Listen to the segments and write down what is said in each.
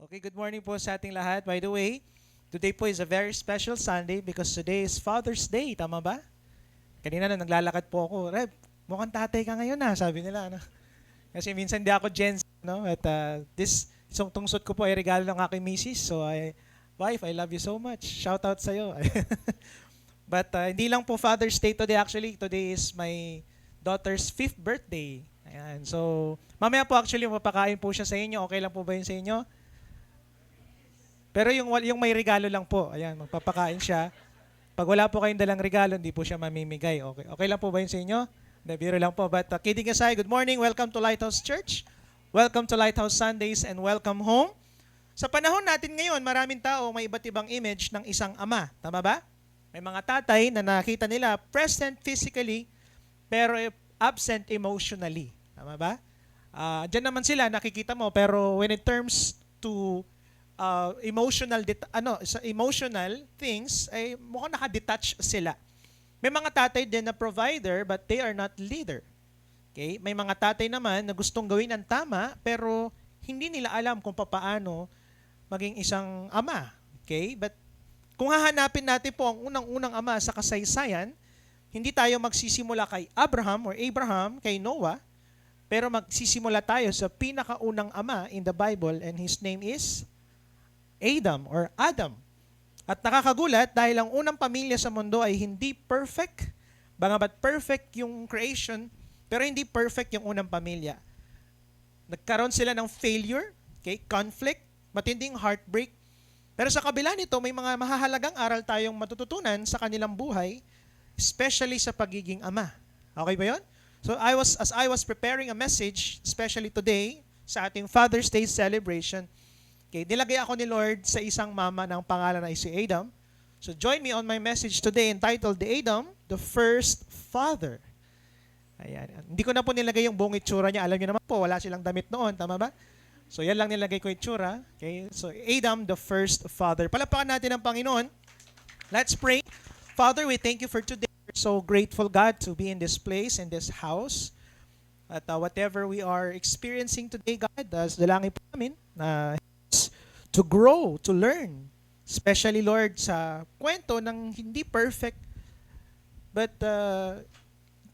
Okay, good morning po sa ating lahat. By the way, today po is a very special Sunday because today is Father's Day. Tama ba? Kanina na naglalakad po ako, Reb, mukhang tatay ka ngayon na, sabi nila. Ano? Kasi minsan di ako Gen Z, no? At isang tungsot ko po ay regalo ng aking misis. So, wife, I love you so much. Shout out sa'yo. But hindi lang po Father's Day today actually. Today is my daughter's 5th birthday. Ayan. So, mamaya po actually mapakain po siya sa inyo. Okay lang po ba yun sa inyo? Pero yung may regalo lang po, ayan, magpapakain siya. Pag wala po kayong dalang regalo, hindi po siya mamimigay. Okay, okay lang po ba yun sa inyo? Hindi, biro lang po. But kidding aside, good morning. Welcome to Lighthouse Church. Welcome to Lighthouse Sundays and welcome home. Sa panahon natin ngayon, maraming tao may iba't ibang image ng isang ama. Tama ba? May mga tatay na nakita nila present physically pero absent emotionally. Tama ba? Diyan naman sila, nakikita mo. Pero when it terms to sa emotional things ay mukhang naka-detach sila. May mga tatay din na provider but they are not leader. Okay? May mga tatay naman na gustong gawin ang tama pero hindi nila alam kung paano maging isang ama. Okay? But kung hahanapin natin po ang unang-unang ama sa kasaysayan, hindi tayo magsisimula kay Abraham, kay Noah, pero magsisimula tayo sa pinakaunang ama in the Bible and his name is Adam. At nakakagulat dahil ang unang pamilya sa mundo ay hindi perfect, bangabat perfect yung creation, pero hindi perfect yung unang pamilya. Nagkaroon sila ng failure, okay, conflict, matinding heartbreak. Pero sa kabila nito, may mga mahahalagang aral tayong matututunan sa kanilang buhay, especially sa pagiging ama. Okay ba yun? So as I was preparing a message, especially today, sa ating Father's Day celebration, okay, nilagay ako ni Lord sa isang mama ng pangalan na si Adam. So join me on my message today entitled Adam, the First Father. Ayan. Hindi ko na po nilagay yung buong itsura niya. Alam niyo naman po, wala silang damit noon. Tama ba? So yan lang nilagay ko itsura. Okay? So Adam, the First Father. Palapakan natin ang Panginoon. Let's pray. Father, we thank you for today. We're so grateful, God, to be in this place, in this house. At whatever we are experiencing today, God, dalangin po namin na to grow, to learn. Especially, Lord, sa kwento ng hindi perfect, but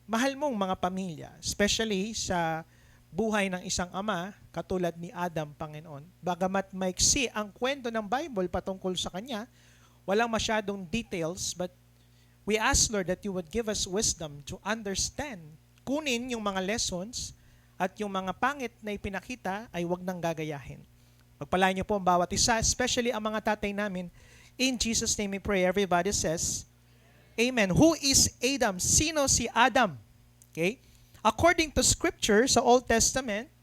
mahal mong mga pamilya. Especially sa buhay ng isang ama, katulad ni Adam, Panginoon. Bagamat maiksi ang kwento ng Bible patungkol sa kanya, walang masyadong details, but we ask, Lord, that you would give us wisdom to understand. Kunin yung mga lessons at yung mga pangit na ipinakita ay wag nang gagayahin. Pagpalain niyo po ang bawat isa, especially ang mga tatay namin. In Jesus' name we pray. Everybody says, Amen. Who is Adam? Sino si Adam? Okay? According to Scripture sa Old Testament,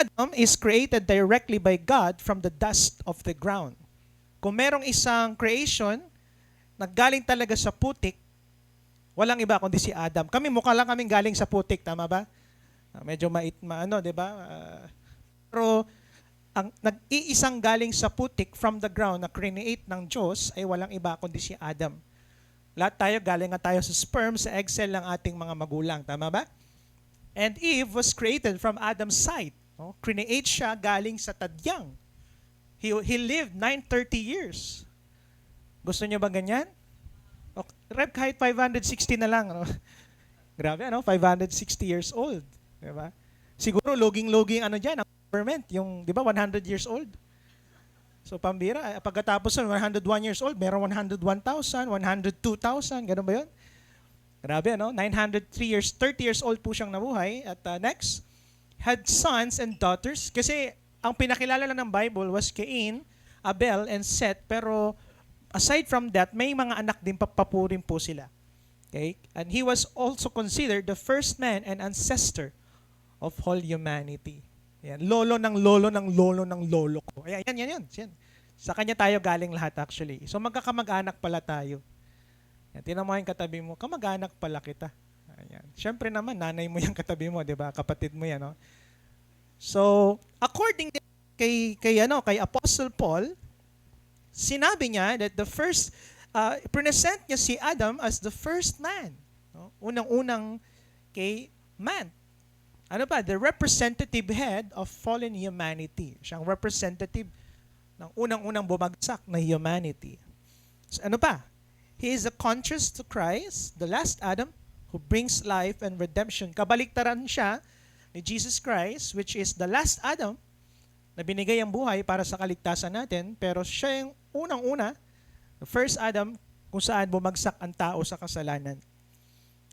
Adam is created directly by God from the dust of the ground. Kung merong isang creation, naggaling talaga sa putik, walang iba kundi si Adam. Kami mukha lang kaming galing sa putik, tama ba? Medyo di ba? Pero ang nag-iisang galing sa putik from the ground na create ng Diyos ay walang iba kundi si Adam. Lahat tayo galing nga tayo sa sperm, sa egg cell ng ating mga magulang. Tama ba? And Eve was created from Adam's side. No? Create siya galing sa tadyang. He lived 930 years. Gusto niyo ba ganyan? Okay. Rep, kahit 560 na lang. No? Grabe, 560 years old. Diba? Siguro, loging-loging dyan, ang government, yung, di ba, 100 years old. So, pambira, pagkatapos nun, 101 years old, meron 101,000, 102,000, ganun ba yun? Grabe, 903 years, 30 years old po siyang nabuhay. At next, had sons and daughters. Kasi, ang pinakilala lang ng Bible was Cain, Abel, and Seth. Pero, aside from that, may mga anak din papapurin po sila. Okay? And he was also considered the first man and ancestor of all humanity. Ayan, lolo ng lolo ng lolo ng lolo ko. Ayan, yan. Sa kanya tayo galing lahat actually. So magkakamag-anak pala tayo. Ayan, tinan mo yung katabi mo, kamag-anak pala kita. Ayan. Siyempre naman, nanay mo yung katabi mo, di ba? Kapatid mo yan, no? So, according kay Apostle Paul, sinabi niya that the first, present niya si Adam as the first man. No? Unang-unang man. Ano ba? The representative head of fallen humanity. Siyang representative ng unang-unang bumagsak na humanity. So, ano pa? He is a contrast to Christ, the last Adam, who brings life and redemption. Kabaliktaran siya ni Jesus Christ, which is the last Adam, na binigay ang buhay para sa kaligtasan natin, pero siya yung unang-una, the first Adam, kung saan bumagsak ang tao sa kasalanan.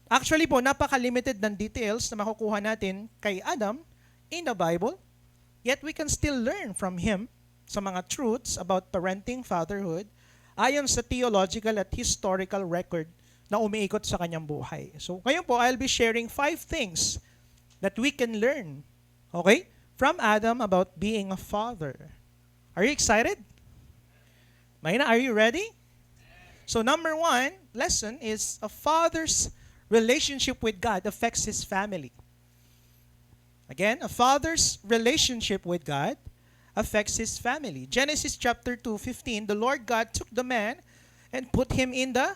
Actually po, napaka-limited ng details na makukuha natin kay Adam in the Bible, yet we can still learn from him sa mga truths about parenting, fatherhood, ayon sa theological at historical record na umiikot sa kanyang buhay. So ngayon po, I'll be sharing 5 things that we can learn, okay, from Adam about being a father. Are you excited? Mahina, are you ready? So number 1 lesson is a father's relationship with God affects his family. Again, a father's relationship with God affects his family. Genesis chapter 2:15, the Lord God took the man and put him in the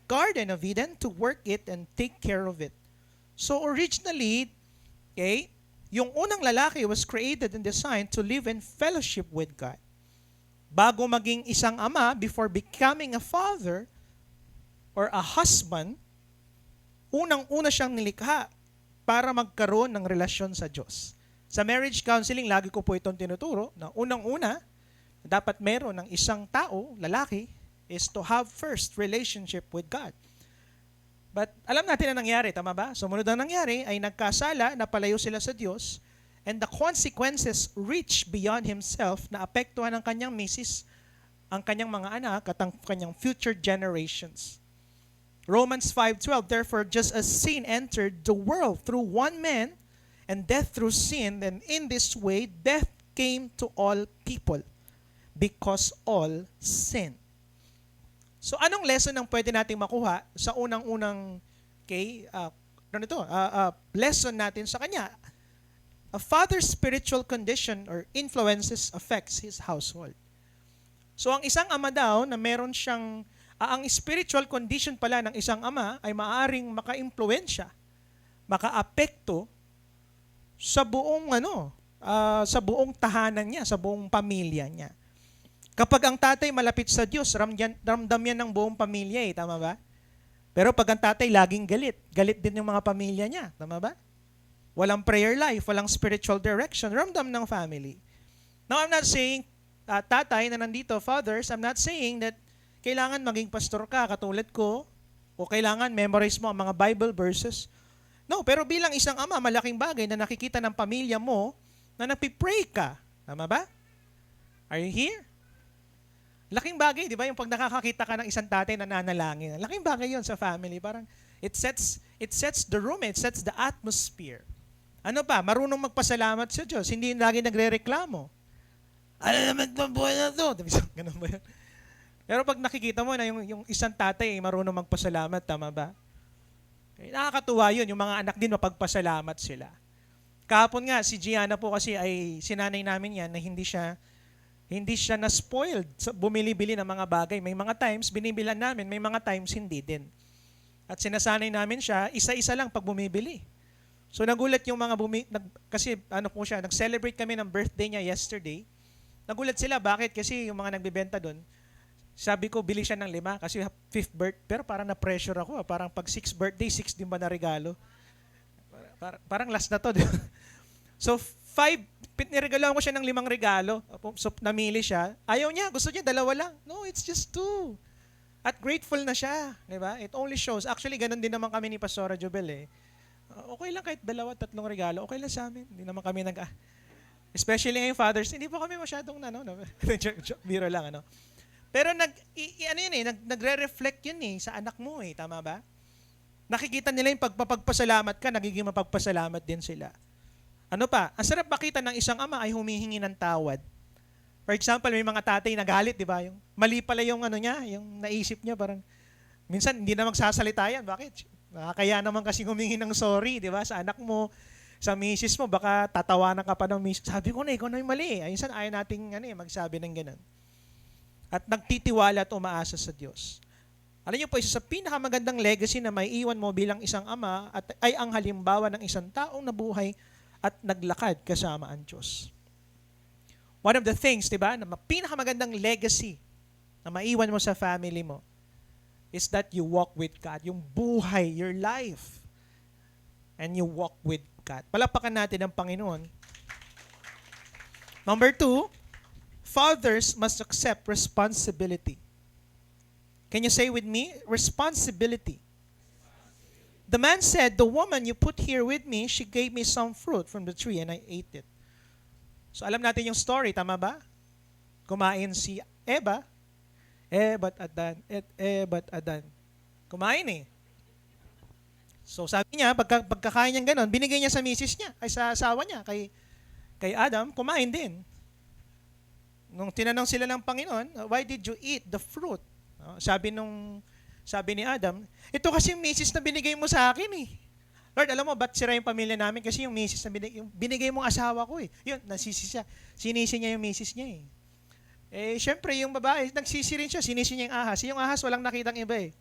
Garden of Eden to work it and take care of it. So originally, okay, yung unang lalaki was created and designed to live in fellowship with God. Bago maging isang ama, before becoming a father or a husband, unang-una siyang nilikha para magkaroon ng relasyon sa Diyos. Sa marriage counseling, lagi ko po itong tinuturo na unang-una, dapat meron ng isang tao, lalaki, is to have first relationship with God. But alam natin na nangyari, tama ba? Sumunod na nangyari ay nagkasala, napalayo sila sa Diyos, and the consequences reach beyond himself na apektuhan ng kanyang misis, ang kanyang mga anak at ang kanyang future generations. Romans 5:12, therefore, just as sin entered the world through one man, and death through sin, then in this way, death came to all people, because all sin. So anong lesson ang pwede nating makuha sa unang-unang lesson natin sa kanya? A father's spiritual condition or influences affects his household. So ang isang ama daw na meron siyang ang spiritual condition pala ng isang ama ay maaring maka-impluwensya, maka-apekto sa buong sa buong tahanan niya, sa buong pamilya niya. Kapag ang tatay malapit sa Diyos, ramdam yan ng buong pamilya tama ba? Pero pag ang tatay laging galit din yung mga pamilya niya, tama ba? Walang prayer life, walang spiritual direction, ramdam ng family. Now, I'm not saying, tatay na nandito, fathers, I'm not saying that kailangan maging pastor ka katulad ko, o kailangan memorize mo ang mga Bible verses. No, pero bilang isang ama, malaking bagay na nakikita ng pamilya mo na nagpipray ka. Tama ba? Are you here? Laking bagay, di ba? Yung pag nakakakita ka ng isang tatay na nanalangin. Laking bagay yon sa family. Parang it sets the room, it sets the atmosphere. Ano pa? Marunong magpasalamat sa Diyos. Hindi lagi nagre-reklamo. Ano naman itong buhay na ito? Ganun ba yan? Pero pag nakikita mo na yung isang tatay marunong magpasalamat, tama ba? Okay, nakakatuwa yun. Yung mga anak din mapagpasalamat sila. Kahapon nga, si Gianna po kasi ay sinanay namin yan na hindi siya na-spoiled sa bumili-bili ng mga bagay. May mga times, binibilan namin, may mga times hindi din. At sinasanay namin siya, isa-isa lang pag bumibili. So nagulat yung mga kasi nag-celebrate kami ng birthday niya yesterday. Nagulat sila, bakit? Kasi yung mga nagbebenta doon, sabi ko, bili siya ng 5 kasi 5th birthday. Pero parang na-pressure ako. Parang pag 6th birthday, 6 din ba na regalo? Parang last na to. So, 5, niregaloan ko siya ng 5 regalo. So, namili siya. Ayaw niya. Gusto niya 2 lang. No, it's just 2. At grateful na siya. Diba? It only shows. Actually, ganun din naman kami ni Pastora Jobel okay lang kahit 2, 3 regalo. Okay lang sa amin. Hindi naman kami especially ngayong fathers, hindi po kami masyadong biro lang, Pero nagre-reflect yun sa anak mo tama ba? Nakikita nila yung pagpapagpasalamat ka, nagiging mapagpasalamat din sila. Ano pa? Ang sarap makita ng isang ama ay humihingi ng tawad. For example, may mga tatay na galit, di ba? Yung mali pala yung yung naisip niya, parang minsan hindi na magsasalita yan. Bakit? Nakakaya naman kasi humingi ng sorry, di ba? Sa anak mo, sa misis mo, baka tatawanan ka pa ng misis. Sabi ko na, ikaw na yung mali. Ayun, ayaw nating magsabi ng ganun. At nagtitiwala at umaasa sa Diyos. Alam niyo po, isa sa pinakamagandang legacy na may iwan mo bilang isang ama ay ang halimbawa ng isang taong nabuhay at naglakad kasama ang Diyos. One of the things, di ba, na pinakamagandang legacy na maiwan mo sa family mo is that you walk with God. Yung buhay, your life. And you walk with God. Palapakan natin ang Panginoon. Number 2, fathers must accept responsibility. Can you say with me? Responsibility. The man said, "The woman you put here with me, she gave me some fruit from the tree and I ate it." So alam natin yung story, tama ba? Kumain si Eva, ba't Adan. Kumain eh. So sabi niya, pagkakain niya ganon, binigay niya sa misis niya, ay sa asawa niya, kay Adam, kumain din. Nung tinanong sila ng Panginoon, "Why did you eat the fruit?" Sabi ni Adam, "Ito kasi yung misis na binigay mo sa akin eh. Lord, alam mo, ba't sira yung pamilya namin? Kasi yung misis na binigay mong asawa ko eh." Yun, nasisi siya. Sinisi niya yung misis niya eh. Syempre, yung babae, nagsisi rin siya, sinisi niya yung ahas. Yung ahas, walang nakitang iba eh.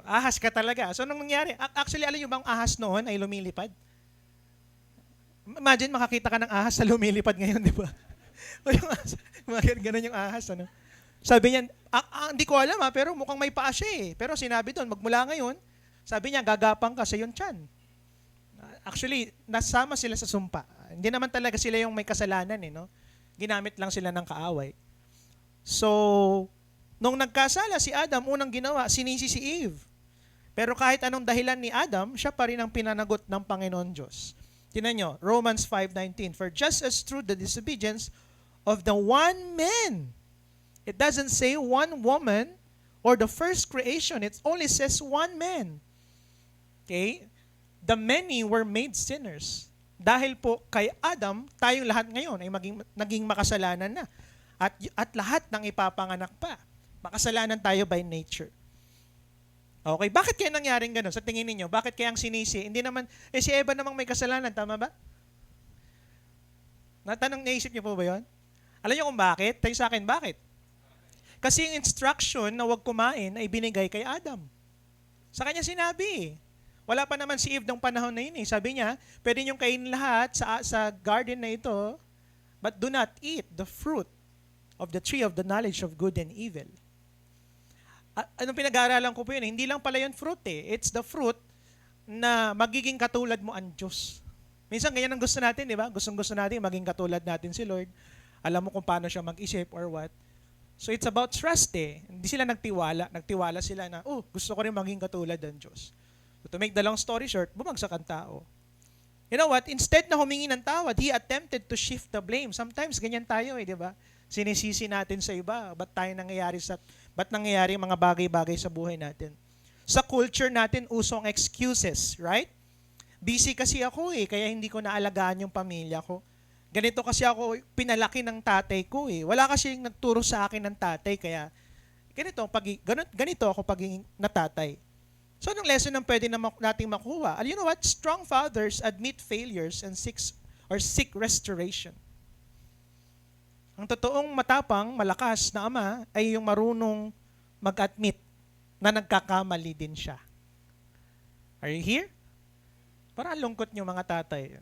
Ahas ka talaga. So, anong nangyari? Actually, alam niyo bang ahas noon ay lumilipad? Imagine, makakita ka ng ahas sa lumilipad ngayon, di ba? O yung ahas, ganun yung ahas, ano? Sabi niya, hindi ko alam pero mukhang may paa siya eh. Pero sinabi doon, magmula ngayon, sabi niya, gagapang ka sa yung tiyan. Actually, nasama sila sa sumpa. Hindi naman talaga sila yung may kasalanan eh, no? Ginamit lang sila ng kaaway. So, nung nagkasala si Adam, unang ginawa, sinisi si Eve. Pero kahit anong dahilan ni Adam, siya pa rin ang pinanagot ng Panginoon Diyos. Tingnan nyo, Romans 5:19, "For just as through the disobedience of the one man," it doesn't say one woman or the first creation, it only says one man. Okay? The many were made sinners. Dahil po kay Adam, tayong lahat ngayon ay naging makasalanan na. At lahat ng ipapanganak pa. Makasalanan tayo by nature. Okay, bakit kaya nangyaring gano'n? Sa tingin niyo, bakit kaya ang sinisi? Hindi naman, si Eva namang may kasalanan, tama ba? Naisip niyo po ba yun? Alam niyo kung bakit? Tayo sa akin, bakit? Kasi yung instruction na huwag kumain ay binigay kay Adam. Sa kanya sinabi. Wala pa naman si Eve ng panahon na yun eh. Sabi niya, pwede niyong kainin lahat sa garden na ito, but do not eat the fruit of the tree of the knowledge of good and evil. Anong pinag-aaralan ko po yun? Hindi lang pala yun fruit eh. It's the fruit na magiging katulad mo ang Diyos. Minsan ganyan ang gusto natin, di ba? Gustong-gusto natin maging katulad natin si Lord. Alam mo kung paano siya mag-isip or what. So it's about trust eh. Hindi sila nagtiwala. Nagtiwala sila na, gusto ko rin maging katulad ng Diyos. So to make the long story short, bumagsak ang tao. You know what? Instead na humingi ng tawad, he attempted to shift the blame. Sometimes ganyan tayo eh, di ba? Sinisisi natin sa iba. Ba't nangyayari mga bagay-bagay sa buhay natin? Sa culture natin, usong excuses, right? Busy kasi ako eh, kaya hindi ko naalagaan yung pamilya ko. Ganito kasi ako pinalaki ng tatay ko eh. Wala kasi yung nagturo sa akin ng tatay, kaya ganito ako pagiging natatay. So, anong lesson ang pwede nating makuha? You know what? Strong fathers admit failures and seek restoration. Ang totoong matapang, malakas na ama ay yung marunong mag-admit na nagkakamali din siya. Are you here? Parang lungkot niyo mga tatay.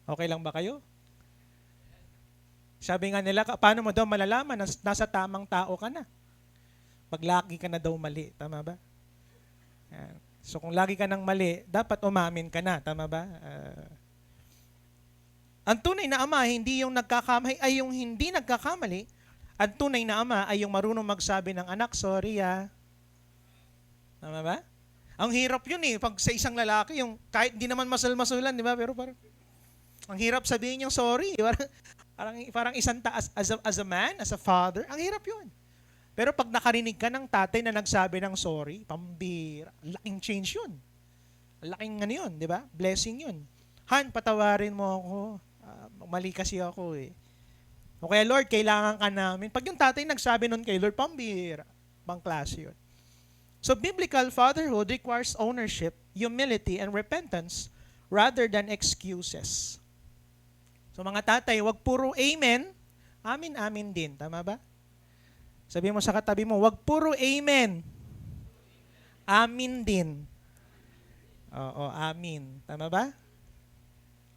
Okay lang ba kayo? Sabi nga nila, paano mo daw malalaman na nasa tamang tao ka na? Pag lagi ka na daw mali, tama ba? So kung lagi ka nang mali, dapat umamin ka na, tama ba? Ang tunay na ama hindi yung nagkakamali, ay yung hindi nagkakamali. Ang tunay na ama ay yung marunong magsabi ng anak, sorry ah. Tama ba? Ang hirap yun eh, pag sa isang lalaki, yung kahit hindi naman masal-masulan, di ba? Pero parang, ang hirap sabihin yung sorry. Parang isang as a man, as a father, ang hirap yun. Pero pag nakarinig ka ng tatay na nagsabi ng sorry, pambira, laking change yun. Laking yun, di ba? Blessing yun. Han, patawarin mo ako. Mali kasi ako eh. O kaya Lord, kailangan ka namin. Pag yung tatay nagsabi nun kay Lord, pambira. Bang klase yun. So biblical fatherhood requires ownership, humility, and repentance rather than excuses. So mga tatay, wag puro amen, amin din. Tama ba? Sabi mo sa katabi mo, wag puro amen. Amin din. Oo, amin. Tama ba?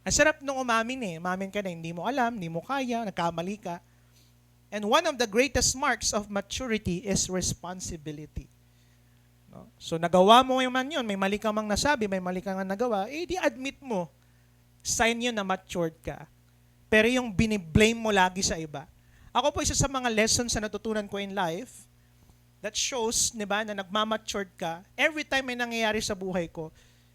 Ang sarap nung umamin eh. Umamin ka na hindi mo alam, hindi mo kaya, nagkamali ka. And one of the greatest marks of maturity is responsibility. No? So nagawa mo man yun, may mali ka mang nasabi, may mali ka nga nagawa, eh di admit mo. Sign yun na matured ka. Pero yung biniblame mo lagi sa iba. Ako po isa sa mga lessons na natutunan ko in life that shows, di ba, na nagmamatured ka. Every time may nangyayari sa buhay ko,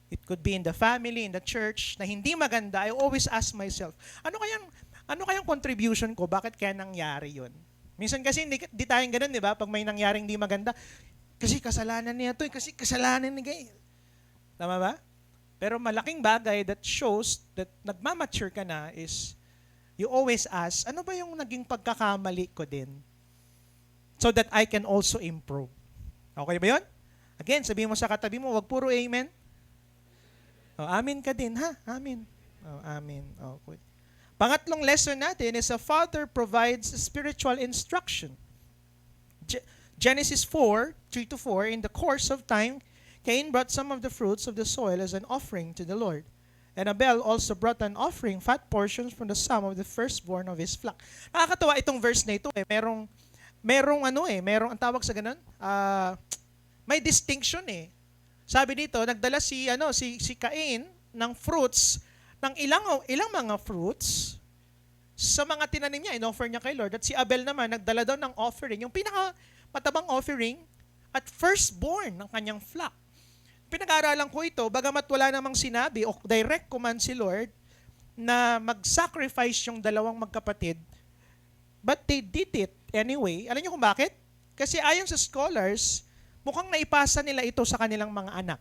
it could be in the family, in the church, na hindi maganda, I always ask myself, ano kayang contribution ko? Bakit kaya nangyari yun? Minsan kasi di tayong ganun, di ba? Pag may nangyaring hindi maganda, kasi kasalanan niya to, kasi kasalanan ni Gay. Tama ba? Pero malaking bagay that shows that nagmamature ka na is you always ask, ano ba yung naging pagkakamali ko din? So that I can also improve. Okay ba yun? Again, sabihin mo sa katabi mo, wag puro amen. Oh, amin ka din, ha? Amin. Oh, amin. Okay. Pangatlong lesson natin is a father provides spiritual instruction. Genesis 4:3-4, in the course of time, Cain brought some of the fruits of the soil as an offering to the Lord. And Abel also brought an offering, fat portions from the sum of the firstborn of his flock. Nakakatawa itong verse na ito eh. Merong ang tawag sa ganun, may distinction eh. Sabi dito, nagdala si Cain ng fruits, ng ilang mga fruits sa mga tinanim niya, in-offer niya kay Lord. At si Abel naman, nagdala daw ng offering, yung pinaka-matabang offering at firstborn ng kanyang flock. Pinag-aaralan ko ito, bagamat wala namang sinabi o direct command si Lord na mag-sacrifice yung dalawang magkapatid, but they did it anyway. Alam niyo kung bakit? Kasi ayon sa scholars, mukhang naipasa nila ito sa kanilang mga anak.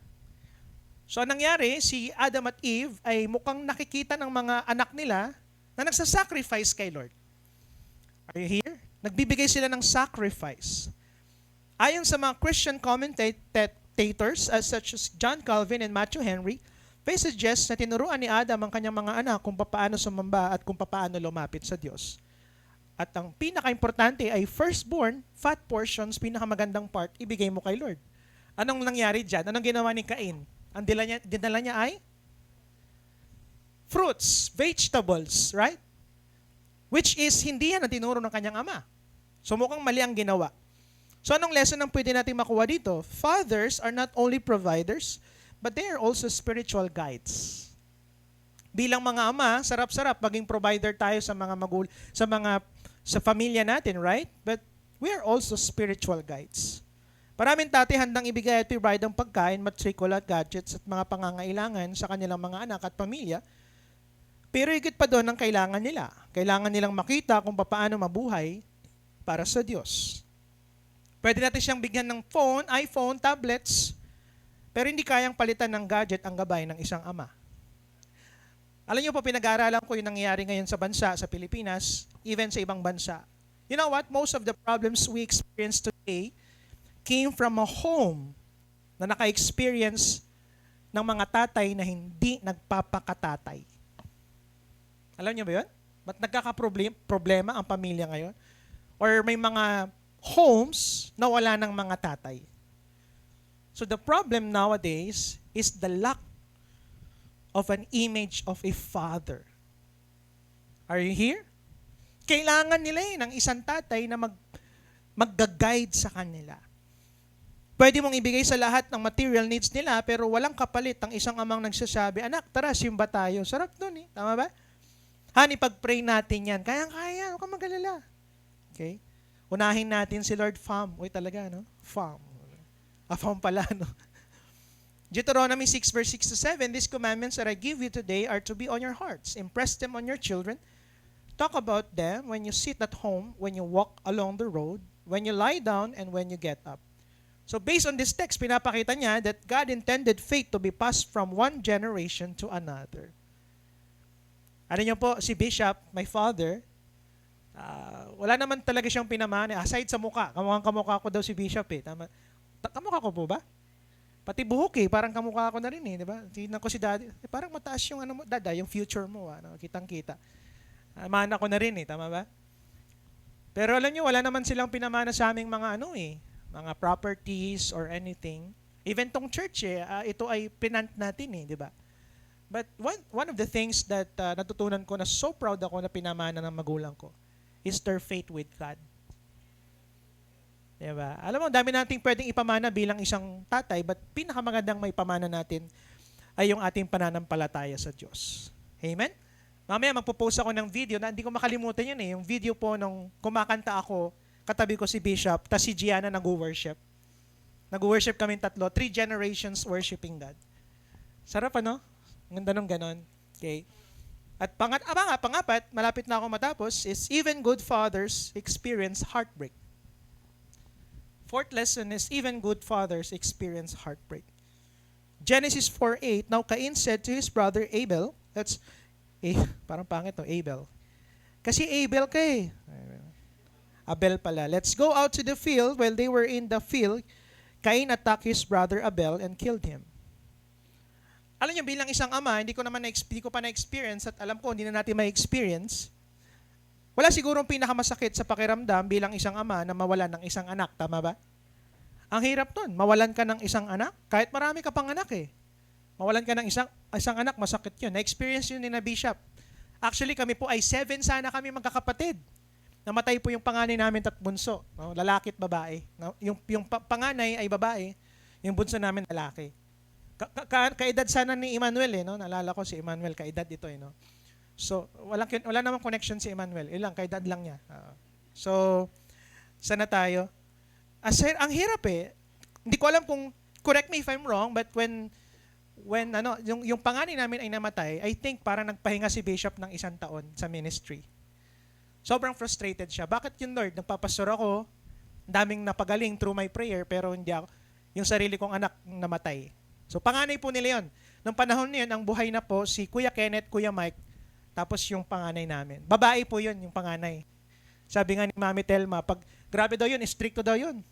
So anong nangyari, si Adam at Eve ay mukhang nakikita ng mga anak nila na nagsasacrifice kay Lord. Are you here? Nagbibigay sila ng sacrifice. Ayon sa mga Christian commentators such as John Calvin and Matthew Henry, they suggest na tinuruan ni Adam ang kanyang mga anak kung paano sumamba at kung paano lumapit sa Diyos. At ang pinaka-importante ay firstborn, fat portions, pinakamagandang part, ibigay mo kay Lord. Anong nangyari dyan? Anong ginawa ni Cain? Ang dinala niya ay fruits, vegetables, right? Which is hindi yan ang tinuro ng kanyang ama. So mukhang mali ang ginawa. So anong lesson ang pwede natin makuha dito? Fathers are not only providers, but they are also spiritual guides. Bilang mga ama, sarap-sarap maging provider tayo sa pamilya natin, right? But we are also spiritual guides. Maraming tati handang ibigay at provide ang pagkain, matrikula, gadgets at mga pangangailangan sa kanilang mga anak at pamilya. Pero higit pa doon ang kailangan nila. Kailangan nilang makita kung paano mabuhay para sa Diyos. Pwede natin siyang bigyan ng phone, iPhone, tablets, pero hindi kayang palitan ng gadget ang gabay ng isang ama. Alam niyo po, pinag-aaralan ko yung nangyayari ngayon sa bansa, sa Pilipinas, even sa ibang bansa. You know what? Most of the problems we experience today came from a home na naka-experience ng mga tatay na hindi nagpapakatatay. Alam niyo ba yun? Ba't nagkakaproblema ang pamilya ngayon? Or may mga homes na wala ng mga tatay. So the problem nowadays is the lack of an image of a father. Are you here? Kailangan nila ng isang tatay na mag-guide sa kanila. Pwede mong ibigay sa lahat ng material needs nila, pero walang kapalit ang isang amang nagsasabi, anak, tara, simba tayo. Sarap nun eh. Tama ba? Honey, pag-pray natin yan. Kaya-kaya, huwag kang mag-alala. Okay? Unahin natin si Lord Fam. Uy, talaga, no? Fam. Fam pala, no? Deuteronomy 6 verse 6-7, these commandments that I give you today are to be on your hearts. Impress them on your children. Talk about them when you sit at home, when you walk along the road, when you lie down, and when you get up. So based on this text, pinapakita niya that God intended faith to be passed from one generation to another. Ano niyo po, si Bishop, my father, wala naman talaga siyang pinamana. Aside sa mukha, kamukha ko daw si Bishop eh. Tama. Kamukha ko po ba? Pati buhok eh, parang kamukha ko na rin eh, di ba? Tingnan ko si Daddy, parang mataas yung Dada, yung future mo, kitang-kita. Mana ko na rin eh, tama ba? Pero alam niyo, wala naman silang pinamana sa aming mga mga properties or anything. Even tong church ito ay pinant natin eh, di ba? But one of the things that natutunan ko na so proud ako na pinamana ng magulang ko is their faith with God. Diba? Alam mo, dami nating pwedeng ipamana bilang isang tatay, but pinakamagandang may pamana natin ay yung ating pananampalataya sa Diyos. Amen? Mamaya magpo-post ako ng video na hindi ko makalimutan yun eh. Yung video po nung kumakanta ako, katabi ko si Bishop, tas si Gianna nag-worship. Nag-worship kami tatlo, 3 generations worshiping God. Sarap ano? Ganda nung ganon. Okay. At pangapat, malapit na ako matapos, is even good fathers experience heartbreak. Fourth lesson is even good fathers experience heartbreak. Genesis 4:8, now Cain said to his brother Abel, parang pangit to, Abel. Kasi Abel ka eh. Abel pala. Let's go out to the field. While they were in the field, Cain attacked his brother Abel and killed him. Alam niyo, bilang isang ama, hindi ko pa na-experience at alam ko hindi na natin ma-experience. Wala sigurong pinakamasakit sa pakiramdam bilang isang ama na mawalan ng isang anak. Tama ba? Ang hirap nun. Mawalan ka ng isang anak. Kahit marami ka pang anak eh. Mawalan ka ng isang anak, masakit yun. Na-experience yun ni na Bishop. Actually, kami po ay 7 sana kami magkakapatid. Namatay po yung panganay namin at bunso. No? Lalaki at babae. No? Yung panganay ay babae. Yung bunso namin lalaki. Kaedad sana ni Emmanuel eh. No? Naalala ko si Emmanuel, kaedad ito eh. No? So, wala namang connection si Emmanuel. Ilang, kaedad lang niya. So, sana tayo. Ang hirap eh. Hindi ko alam kung, correct me if I'm wrong, but when yung panganay namin ay namatay, I think parang nagpahinga si Bishop ng 1 taon sa ministry. Sobrang frustrated siya. Bakit yun, Lord? Nagpapastor ako, daming napagaling through my prayer, pero hindi ako, yung sarili kong anak namatay. So, panganay po nila yun. Nung panahon niyon, ang buhay na po si Kuya Kenneth, Kuya Mike, tapos yung panganay namin. Babae po yun, yung panganay. Sabi nga ni Mami Telma, pag grabe daw yun, stricto daw yun.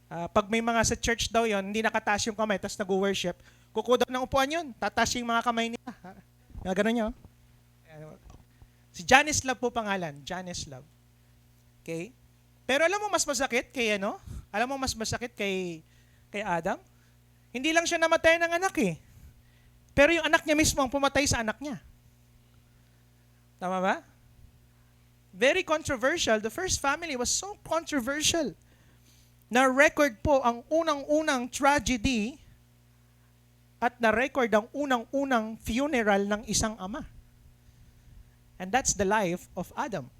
Pag may mga sa church daw yun, hindi nakataas yung kamay, tapos nag-worship, kuko daw ng upuan yun, tataas yung mga kamay nila. Ganun nyo. Si Janice Love po pangalan, Janice Love. Okay? Pero alam mo mas masakit kay ano? Alam mo mas masakit kay Adam? Hindi lang siya namatay ng anak eh. Pero yung anak niya mismo ang pumatay sa anak niya. Tama ba? Very controversial. The first family was so controversial. Na-record po ang unang-unang tragedy at na-record ang unang-unang funeral ng isang ama. And that's the life of Adam.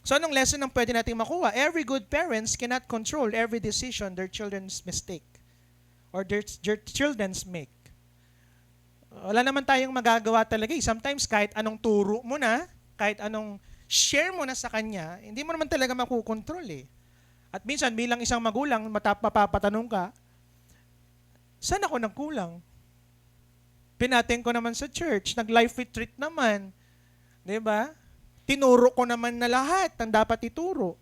So anong lesson ang pwede natin makuha? Every good parents cannot control every decision their children's mistake or their children's make. Wala naman tayong magagawa talaga. Sometimes kahit anong turo mo na, kahit anong share mo na sa kanya, hindi mo naman talaga makukontrol eh. At minsan bilang isang magulang, mapapatanong ka, saan ako nagkulang? Pinating ko naman sa church, nag-life retreat naman. 'Di ba? Tinuro ko naman na lahat ang dapat ituro.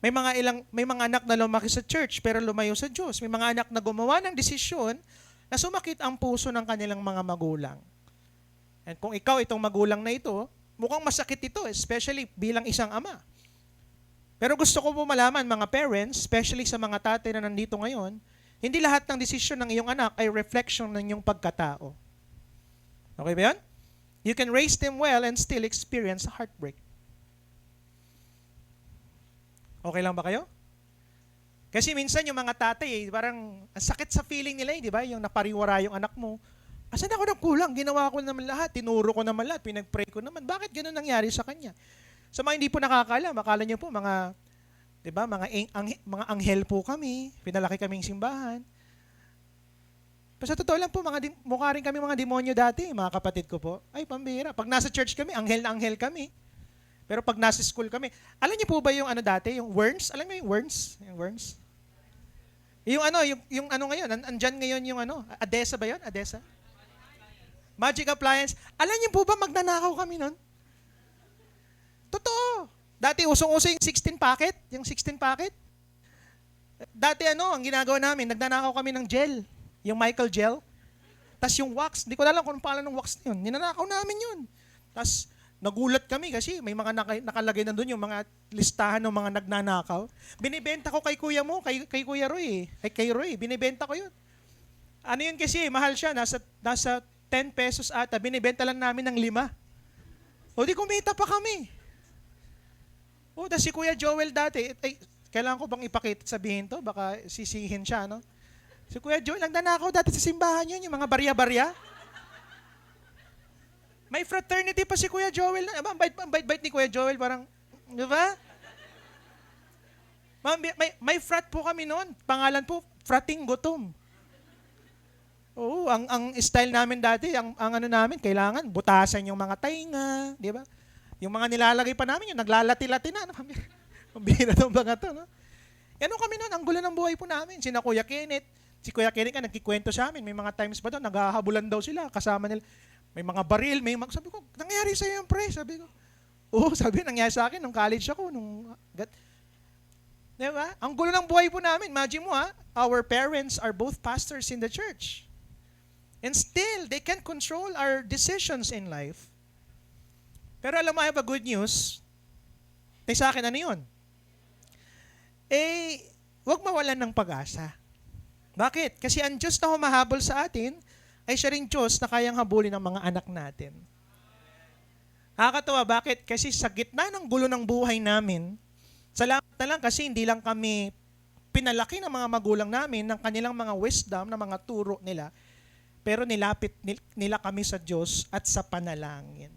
May mga anak na lumaki sa church pero lumayo sa Diyos. May mga anak na gumawa ng desisyon na sumakit ang puso ng kanilang mga magulang. And kung ikaw itong magulang na ito, mukhang masakit ito, especially bilang isang ama. Pero gusto ko po malaman, mga parents, especially sa mga tatay na nandito ngayon, hindi lahat ng desisyon ng iyong anak ay reflection ng iyong pagkatao. Okay ba yan? You can raise them well and still experience heartbreak. Okay lang ba kayo? Kasi minsan yung mga tatay, parang ang sakit sa feeling nila, di ba? Yung napariwara yung anak mo. Asan ako nagkulang? Ginawa ko naman lahat. Tinuro ko naman lahat. Pinag-pray ko naman. Bakit ganun nangyari sa kanya? Sa mga hindi po nakakaalam, akala niyo po mga, di ba, mga anghel po kami. Pinalaki kaming simbahan. Pero sa totoo lang po, mukha rin kami mga demonyo dati, mga kapatid ko po. Ay, pambira. Pag nasa church kami, anghel na anghel kami. Pero pag nasa school kami, alam niyo po ba yung ano dati, yung worms? Alam niyo yung worms? Yung worms? Yung ano ngayon, andyan ngayon yung ano, Adesa ba yun? Adesa? Magic Appliance. Alam niyo po ba magnanakaw kami nun? Totoo. Dati usong-uso yung 16 packet. Yung 16 packet. Dati ang ginagawa namin, nagnanakaw kami ng gel. Yung Michael gel. Tapos yung wax, hindi ko alam kung anong pangalan ng wax na yun. Ninanakaw namin yun. Tapos nagulat kami kasi may mga nakalagay na doon yung mga listahan ng mga nagnanakaw. Binibenta ko kay kuya mo, kay Kuya Roy. Kay Roy, binibenta ko yun. Ano yun kasi, mahal siya. Nasa 10 pesos ata, binibenta lang namin ng 5. O di kumita pa kami. O, si Kuya Joel dati, ay, kailangan ko bang ipakita, sabihin to? Baka sisihin siya, no? Si Kuya Joel, ang nanakaw dati sa simbahan yun, yung mga barya-barya. May fraternity pa si Kuya Joel. Ang bait-bait ni Kuya Joel, parang, di ba? May frat po kami noon. Pangalan po, Frating Gutom. Oo, ang style namin dati, ang ano namin, kailangan butasan yung mga tainga, di ba? Yung mga nilalagay pa namin, yung naglalati-lati na. Ang bihira ng mga to, no? Yan kami noon, ang gulo ng buhay po namin. Si Kuya Kenneth ka nagkikwento sa amin. May mga times ba doon, naghahabulan daw sila. Kasama nila, may mga baril, sabi ko, nangyari sa'yo yung pre? Sabi ko, oo, sabi, nangyari sa akin nung college ako, diba? Ang gulo ng buhay po namin. Imagine mo our parents are both pastors in the church. And still, they can't control our decisions in life. Pero alam mo, I have a good news. Sa akin, ano yun? Huwag mawalan ng pag-asa. Bakit? Kasi ang Diyos na humahabol sa atin, ay siya rin Diyos na kayang habulin ng mga anak natin. Nakakatawa, bakit? Kasi sa gitna ng gulo ng buhay namin, salamat na lang kasi hindi lang kami pinalaki ng mga magulang namin ng kanilang mga wisdom, ng mga turo nila, pero nilapit nila kami sa Diyos at sa panalangin.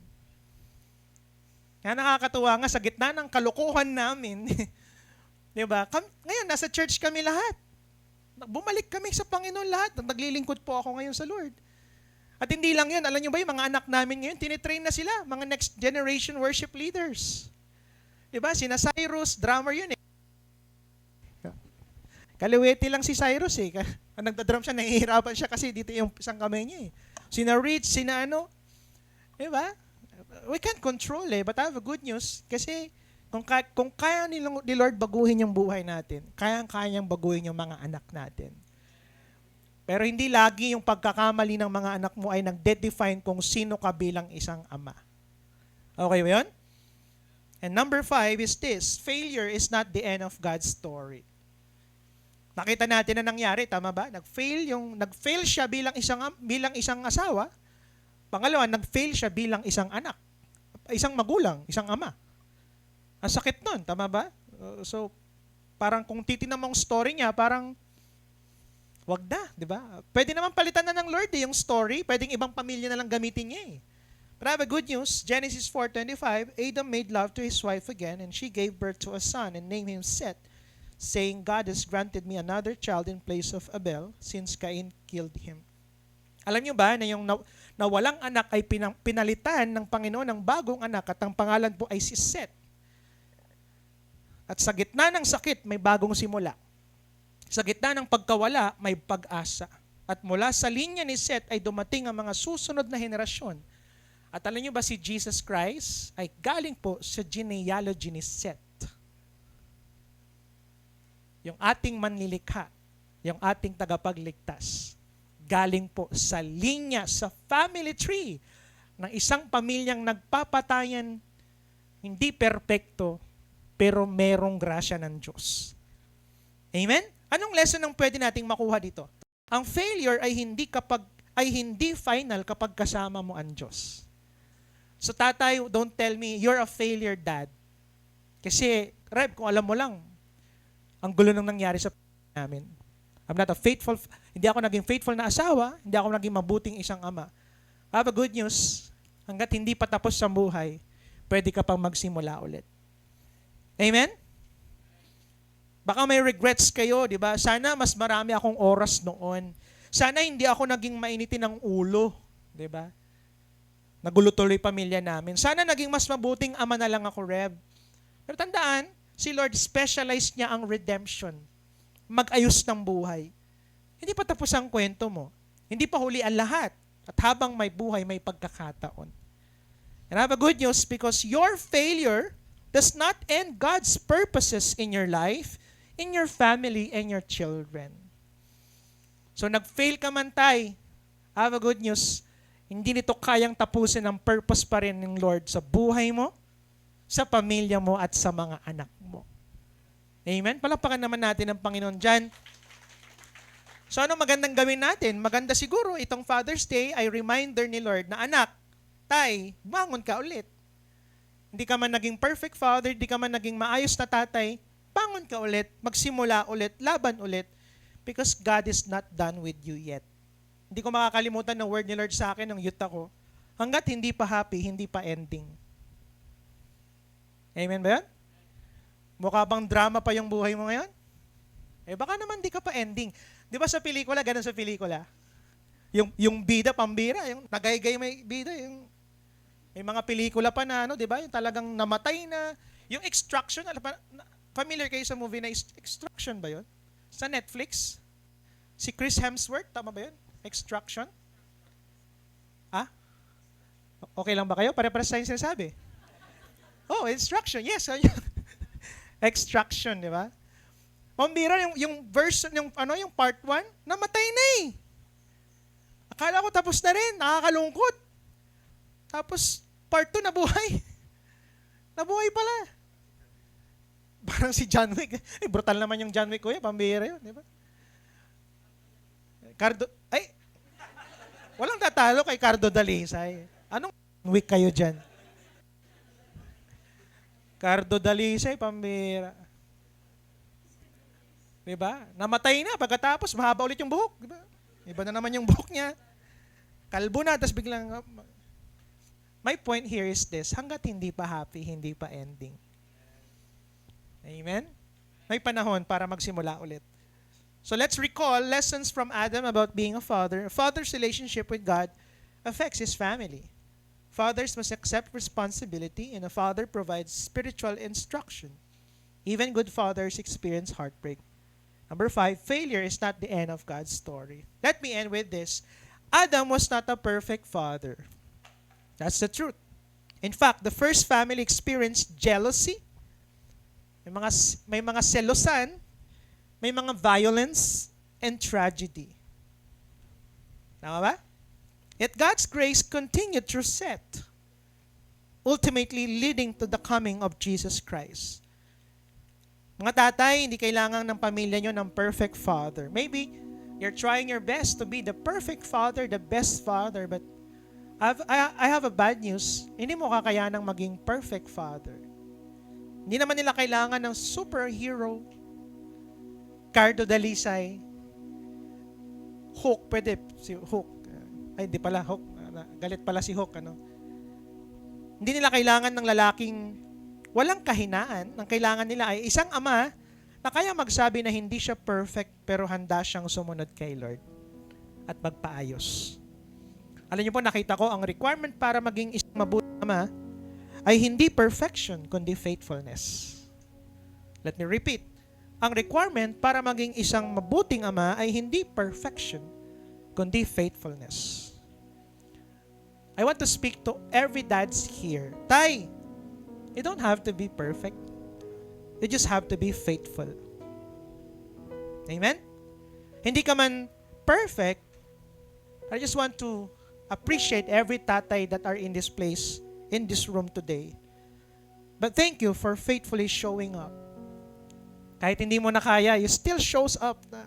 Kaya nakakatuwa nga sa gitna ng kalokohan namin, di ba? Ngayon, nasa church kami lahat. Bumalik kami sa Panginoon lahat. Naglilingkod po ako ngayon sa Lord. At hindi lang yun, alam nyo ba yung mga anak namin ngayon, tinitrain na sila, mga next generation worship leaders. Diba? Sina Cyrus, drummer yun eh. Kaliwete lang si Cyrus eh. Nagda-drum siya, nahihirapan siya kasi dito yung isang kamay niya eh. Sina Rich, sina ano. Diba? We can't control eh. But I have a good news kasi kung kaya ni Lord baguhin yung buhay natin, kayang-kayang baguhin yung mga anak natin. Pero hindi lagi yung pagkakamali ng mga anak mo ay nag-define kung sino ka bilang isang ama. Okay ba yun? And number 5 is this: failure is not the end of God's story. Nakita natin na nangyari, tama ba? Nag-fail siya bilang isang asawa. Pangalawa, nag-fail siya bilang isang anak. Isang magulang, isang ama. Ang sakit nun, tama ba? So, parang kung titignan mo ang story niya, parang wag na, di ba? Pwede naman palitan na ng Lord yung story. Pwedeng ibang pamilya na lang gamitin niya eh. But I have a good news. Genesis 4:25, Adam made love to his wife again, and she gave birth to a son and named him Seth, saying, God has granted me another child in place of Abel, since Cain killed him. Alam niyo ba na yung nawalang anak ay pinalitan ng Panginoon ng bagong anak at ang pangalan po ay si Seth. At sa gitna ng sakit, may bagong simula. Sa gitna ng pagkawala, may pag-asa. At mula sa linya ni Seth ay dumating ang mga susunod na henerasyon. At alam niyo ba si Jesus Christ ay galing po sa genealogy ni Seth. Yung ating manlilikha, yung ating tagapagligtas, galing po sa linya, sa family tree ng isang pamilyang nagpapatayan, hindi perpekto, pero merong grasya ng Diyos. Amen? Anong lesson ang pwede nating makuha dito? Ang failure ay hindi final kapag kasama mo ang Diyos. So tatay, don't tell me, you're a failure dad. Kasi, Reb, kung alam mo lang, ang gulo nang nangyari sa namin. Hindi ako naging faithful na asawa, hindi ako naging mabuting isang ama. I have a good news, hanggat hindi pa tapos sa buhay, pwede ka pang magsimula ulit. Amen? Baka may regrets kayo, di ba? Sana mas marami akong oras noon. Sana hindi ako naging mainitin ng ulo, di ba? Nagulo tuloy pamilya namin. Sana naging mas mabuting ama na lang ako, Rev. Pero tandaan, si Lord specialized niya ang redemption. Mag-ayos ng buhay. Hindi pa tapos ang kwento mo. Hindi pa huli ang lahat. At habang may buhay, may pagkakataon. And I have a good news because your failure does not end God's purposes in your life, in your family, and your children. So nag-fail ka man tay, I have a good news, hindi nito kayang tapusin ang purpose pa rin ng Lord sa buhay mo, sa pamilya mo, at sa mga anak mo. Amen? Palakpakan naman natin ang Panginoon dyan. So ano magandang gawin natin? Maganda siguro itong Father's Day ay reminder ni Lord na anak, tay, bangon ka ulit. Hindi ka man naging perfect father, hindi ka man naging maayos na tatay, bangon ka ulit, magsimula ulit, laban ulit, because God is not done with you yet. Hindi ko makakalimutan ng word ni Lord sa akin ng youth ako, hanggat hindi pa happy, hindi pa ending. Amen ba yan? Mukha bang drama pa yung buhay mo ngayon? Baka naman di ka pa ending. Di ba sa pelikula, ganun sa pelikula? Yung bida, pambira, yung nagaygay may bida, yung may mga pelikula pa na, di ba? Yung talagang namatay na, yung Extraction, familiar kayo sa movie na Extraction ba yun? Sa Netflix? Si Chris Hemsworth, tama ba yun? Extraction? Ah? Okay lang ba kayo? Pare-pares tayong sinasabi. Oh, Extraction, yes. Extraction, di ba? Pambira, yung version, yung part 1, namatay na eh. Akala ko tapos na rin, nakakalungkot. Tapos, part 2, nabuhay. Nabuhay pala. Parang si John Wick. Brutal naman yung John Wick, kuya. Pambira yun, di ba? Walang tatalo kay Cardo Dalisay. Anong week kayo dyan? Cardo Dalisay, pambira. Diba? Namatay na, pagkatapos mahaba ulit yung buhok. Diba? Iba na naman yung buhok niya. Kalbo na, tapos biglang... My point here is this, hanggat hindi pa happy, hindi pa ending. Amen? May panahon para magsimula ulit. So let's recall lessons from Adam about being a father. A father's relationship with God affects his family. Fathers must accept responsibility, and a father provides spiritual instruction. Even good fathers experience heartbreak. Number 5, failure is not the end of God's story. Let me end with this. Adam was not a perfect father. That's the truth. In fact, the first family experienced jealousy. May mga selosan, may mga violence, and tragedy. Tama ba? Yet God's grace continued through Seth, ultimately leading to the coming of Jesus Christ. Mga tatay, hindi kailangan ng pamilya nyo ng perfect father. Maybe you're trying your best to be the perfect father, the best father, but I have a bad news. Hindi mo kakayanang maging perfect father. Hindi naman nila kailangan ng superhero, Cardo Dalisay, Hook, pwede, si Hook. Ay, hindi pala, Hook. Galit pala si Hook, Hindi nila kailangan ng lalaking walang kahinaan. Ang kailangan nila ay isang ama na kaya magsabi na hindi siya perfect pero handa siyang sumunod kay Lord at magpaayos. Alam niyo po, nakita ko, ang requirement para maging isang mabuting ama ay hindi perfection, kundi faithfulness. Let me repeat. Ang requirement para maging isang mabuting ama ay hindi perfection, kundi faithfulness. I want to speak to every dads here. Tay, you don't have to be perfect. You just have to be faithful. Amen? Hindi ka man perfect. I just want to appreciate every tatay that are in this place, in this room today. But thank you for faithfully showing up. Kahit hindi mo na kaya, you still shows up na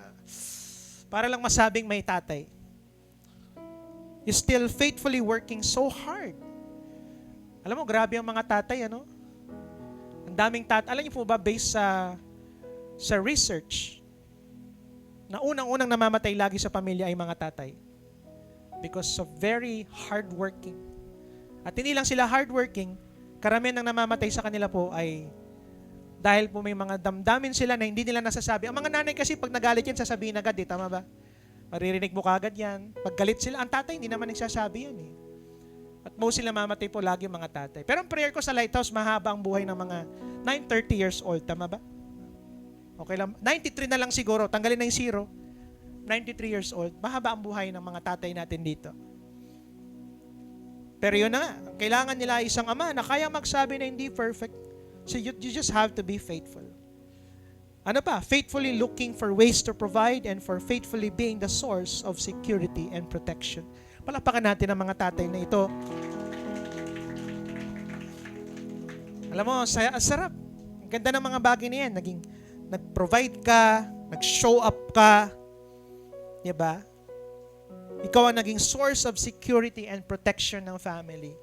para lang masabing may tatay. You still faithfully working so hard. Alam mo, grabe ang mga tatay, Ang daming tatay. Alam niyo po ba, based sa research, na unang-unang namamatay lagi sa pamilya ay mga tatay. Because of very hardworking. At hindi lang sila hardworking, karamihan ng namamatay sa kanila po ay dahil po may mga damdamin sila na hindi nila nasasabi. Ang mga nanay kasi pag nagalit yan, sasabihin agad, tama ba? Maririnig mo kagad yan. Pag galit sila, ang tatay hindi naman nagsasabi yan At most sila mamatay po lagi mga tatay. Pero ang prayer ko sa Lighthouse, mahaba ang buhay ng mga 30 years old. Tama ba? Okay lang. 93 na lang siguro. Tanggalin na yung 0. 93 years old. Mahaba ang buhay ng mga tatay natin dito. Pero yun na nga. Kailangan nila isang ama na kaya magsabi na hindi perfect. So you just have to be faithful. Ano pa? Faithfully looking for ways to provide and for faithfully being the source of security and protection. Palakpakan natin ang mga tatay na ito. Alam mo, sarap. Ang ganda ng mga bagay na yan. Nag-provide ka, nag-show up ka. Diba? Ikaw ang naging source of security and protection ng family.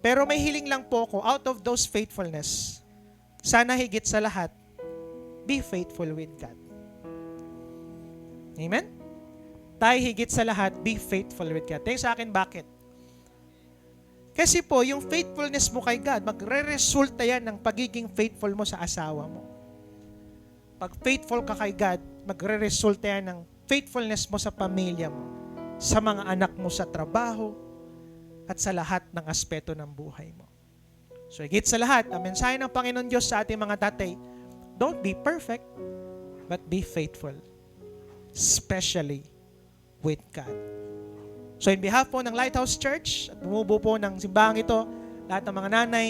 Pero may hiling lang po ko, out of those faithfulness, sana higit sa lahat, be faithful with God. Amen? Tayo higit sa lahat, be faithful with God. Tayo sa akin, bakit? Kasi po, yung faithfulness mo kay God, magre-resulta yan ng pagiging faithful mo sa asawa mo. Pag faithful ka kay God, magre-resulta yan ng faithfulness mo sa pamilya mo, sa mga anak mo sa trabaho, at sa lahat ng aspeto ng buhay mo. So, higit sa lahat, ang mensahe ng Panginoon Diyos sa ating mga tatay, don't be perfect, but be faithful. Especially with God. So, in behalf po ng Lighthouse Church, at bumubuo po ng simbahang ito, lahat ng mga nanay,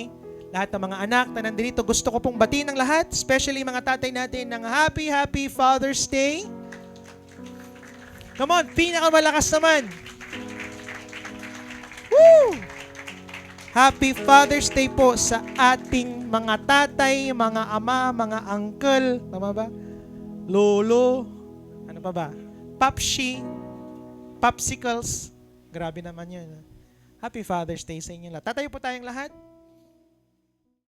lahat ng mga anak na nandito, gusto ko pong batiin ng lahat, especially mga tatay natin, ng Happy Father's Day. Come on, pinakamalakas naman. Woo! Happy Father's Day po sa ating mga tatay, mga ama, mga uncle, tama ba? Lolo, ano pa ba? Papshi, popsicles. Grabe naman yun. Happy Father's Day sa inyo lahat. Tatayo po tayong lahat.